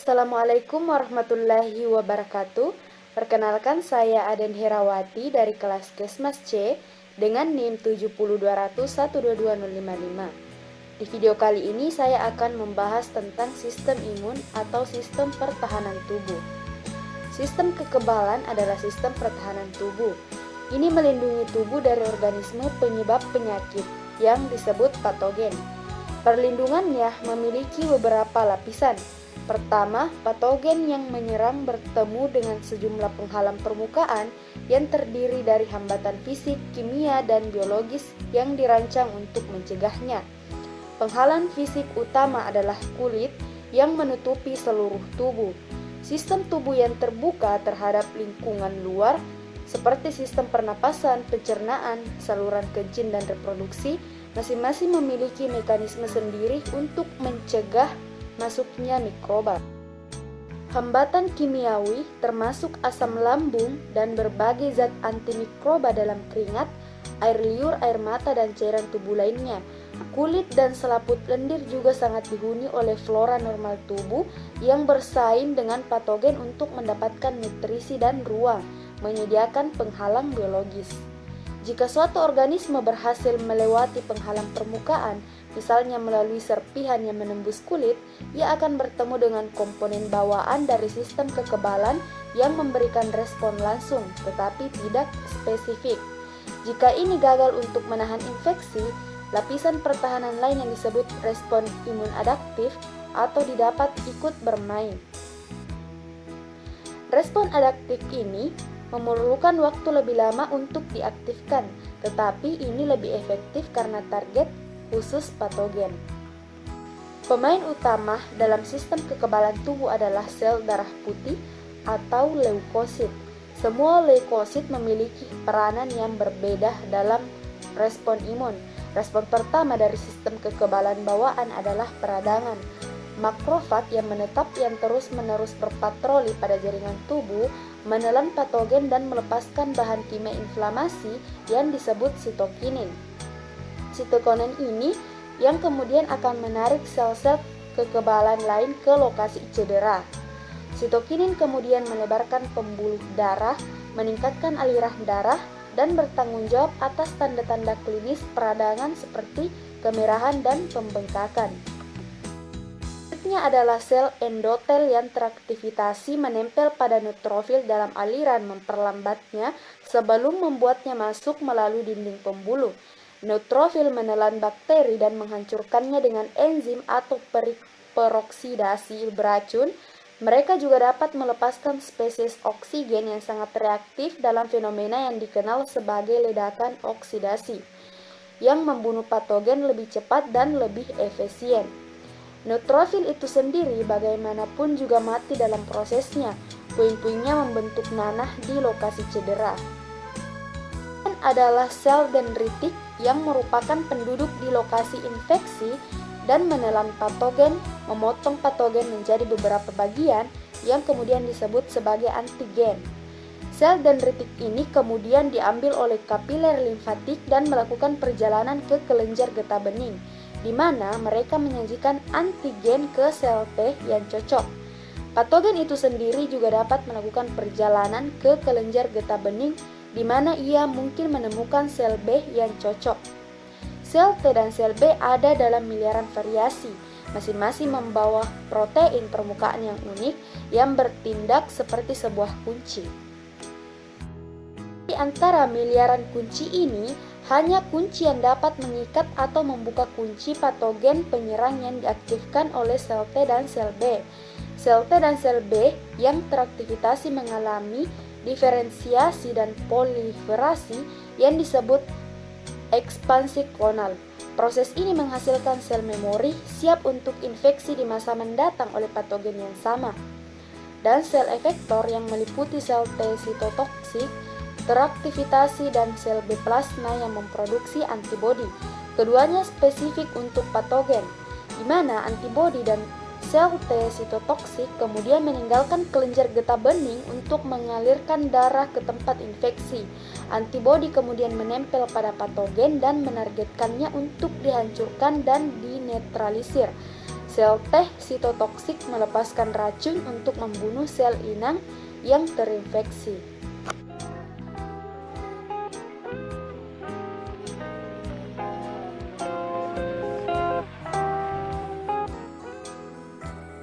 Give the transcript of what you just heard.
Assalamualaikum warahmatullahi wabarakatuh. Perkenalkan, saya Aden Herawati dari kelas Kesmas C dengan NIM 70200122055. Di video kali ini saya akan membahas tentang sistem imun atau sistem pertahanan tubuh. Sistem kekebalan adalah sistem pertahanan tubuh. Ini melindungi tubuh dari organisme penyebab penyakit yang disebut patogen. Perlindungannya memiliki beberapa lapisan. Pertama, patogen yang menyerang bertemu dengan sejumlah penghalang permukaan yang terdiri dari hambatan fisik, kimia, dan biologis yang dirancang untuk mencegahnya. Penghalang fisik utama adalah kulit yang menutupi seluruh tubuh. Sistem tubuh yang terbuka terhadap lingkungan luar seperti sistem pernapasan, pencernaan, saluran kencing, dan reproduksi masing-masing memiliki mekanisme sendiri untuk mencegah masuknya mikroba. Hambatan kimiawi termasuk asam lambung dan berbagai zat antimikroba dalam keringat, air liur, air mata, dan cairan tubuh lainnya. Kulit dan selaput lendir juga sangat dihuni oleh flora normal tubuh yang bersaing dengan patogen untuk mendapatkan nutrisi dan ruang, menyediakan penghalang biologis. Jika suatu organisme berhasil melewati penghalang permukaan, misalnya melalui serpihan yang menembus kulit, ia akan bertemu dengan komponen bawaan dari sistem kekebalan yang memberikan respon langsung, tetapi tidak spesifik. Jika ini gagal untuk menahan infeksi, lapisan pertahanan lain yang disebut respon imun adaptif atau didapat ikut bermain. Respon adaptif ini memerlukan waktu lebih lama untuk diaktifkan, tetapi ini lebih efektif karena target khusus patogen. Pemain utama dalam sistem kekebalan tubuh adalah sel darah putih atau leukosit. Semua leukosit memiliki peranan yang berbeda dalam respon imun. Respon pertama dari sistem kekebalan bawaan adalah peradangan. Makrofag yang menetap yang terus-menerus berpatroli pada jaringan tubuh menelan patogen dan melepaskan bahan kimia inflamasi yang disebut sitokinin. Sitokinin ini yang kemudian akan menarik sel-sel kekebalan lain ke lokasi cedera. Sitokinin kemudian melebarkan pembuluh darah, meningkatkan aliran darah, dan bertanggung jawab atas tanda-tanda klinis peradangan seperti kemerahan dan pembengkakan. Selanjutnya adalah sel endotel yang teraktivasi menempel pada neutrofil dalam aliran memperlambatnya sebelum membuatnya masuk melalui dinding pembuluh. Neutrofil menelan bakteri dan menghancurkannya dengan enzim atau peroksidasi beracun. Mereka juga dapat melepaskan spesies oksigen yang sangat reaktif dalam fenomena yang dikenal sebagai ledakan oksidasi, yang membunuh patogen lebih cepat dan lebih efisien. Neutrofil itu sendiri bagaimanapun juga mati dalam prosesnya. Puing-puingnya membentuk nanah di lokasi cedera. Adalah sel dendritik yang merupakan penduduk di lokasi infeksi dan menelan patogen, memotong patogen menjadi beberapa bagian yang kemudian disebut sebagai antigen. Sel dendritik ini kemudian diambil oleh kapiler limfatik dan melakukan perjalanan ke kelenjar getah bening, di mana mereka menyajikan antigen ke sel T yang cocok. Patogen itu sendiri juga dapat melakukan perjalanan ke kelenjar getah bening, di mana ia mungkin menemukan sel B yang cocok. Sel T dan sel B ada dalam miliaran variasi, masing-masing membawa protein permukaan yang unik yang bertindak seperti sebuah kunci. Di antara miliaran kunci ini, hanya kunci yang dapat mengikat atau membuka kunci patogen penyerang yang diaktifkan oleh sel T dan sel B. Sel T dan sel B yang teraktivasi mengalami diferensiasi dan proliferasi yang disebut ekspansi klonal. Proses ini menghasilkan sel memori siap untuk infeksi di masa mendatang oleh patogen yang sama. Dan sel efektor yang meliputi sel T sitotoksik, teraktivasi, dan sel B plasma yang memproduksi antibodi. Keduanya spesifik untuk patogen, di mana antibodi dan sel T sitotoksik kemudian meninggalkan kelenjar getah bening untuk mengalirkan darah ke tempat infeksi. Antibodi kemudian menempel pada patogen dan menargetkannya untuk dihancurkan dan dinetralisir. Sel T sitotoksik melepaskan racun untuk membunuh sel inang yang terinfeksi.